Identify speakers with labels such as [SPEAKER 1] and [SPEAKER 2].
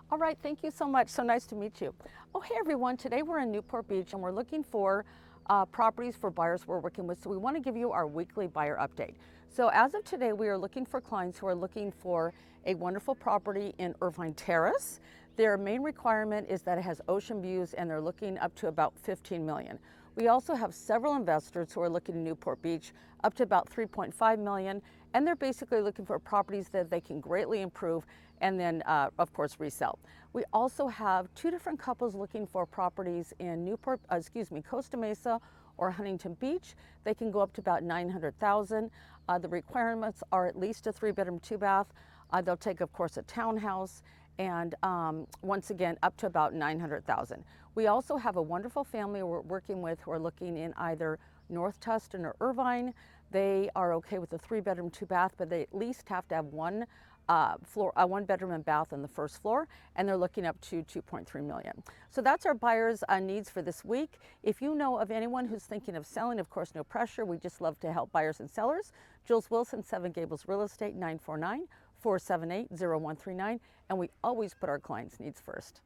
[SPEAKER 1] All right, thank you so much. So nice to meet you. Oh, hey everyone. Today we're in Newport Beach and we're looking for properties for buyers we're working with. So we want to give you our weekly buyer update. So as of today, we are looking for clients who are looking for a wonderful property in Irvine Terrace. Their main requirement is that it has ocean views and they're looking up to about 15 million. We also have several investors who are looking in Newport Beach up to about 3.5 million, and they're basically looking for properties that they can greatly improve and then of course resell. We also have two different couples looking for properties in Costa Mesa or Huntington Beach. They can go up to about 900,000. The requirements are at least a 3-bedroom, 2-bath. They'll take, of course, a townhouse, and once again, up to about 900,000. We also have a wonderful family we're working with who are looking in either North Tustin or Irvine. They are okay with a 3-bedroom, 2-bath, but they at least have to have one bedroom and bath on the first floor, and they're looking up to 2.3 million. So that's our buyers' needs for this week. If you know of anyone who's thinking of selling, of course, no pressure. We just love to help buyers and sellers. Jules Wilson, 7 Gables Real Estate, 949-478-0139, and we always put our clients' needs first.